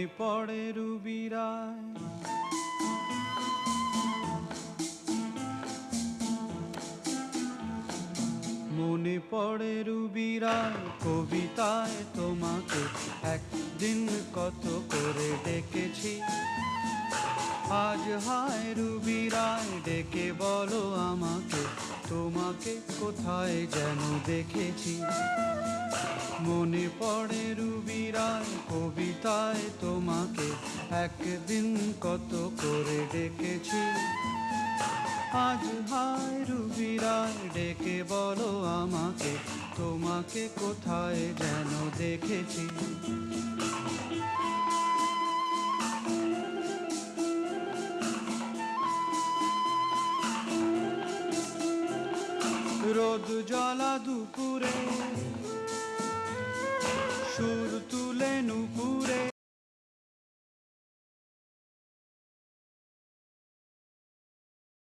মনে পড়ে রুবি রায়, মনে পড়ে রুবি রায় কবিতায় তোমাকে একদিন কত করে ডেকেছি। আজ হায় রুবি রায় ডেকে বলো আমাকে, তোমাকে কোথায় যেন দেখেছি। মনে পড়ে রুবি রায় কবিতায় তোমাকে একদিন কত করে ডেকেছি। আজ হায় রুবি রায় ডেকে বলো আমাকে, তোমাকে কোথায় যেন দেখেছি। রোদ জ্বলা দুপুরে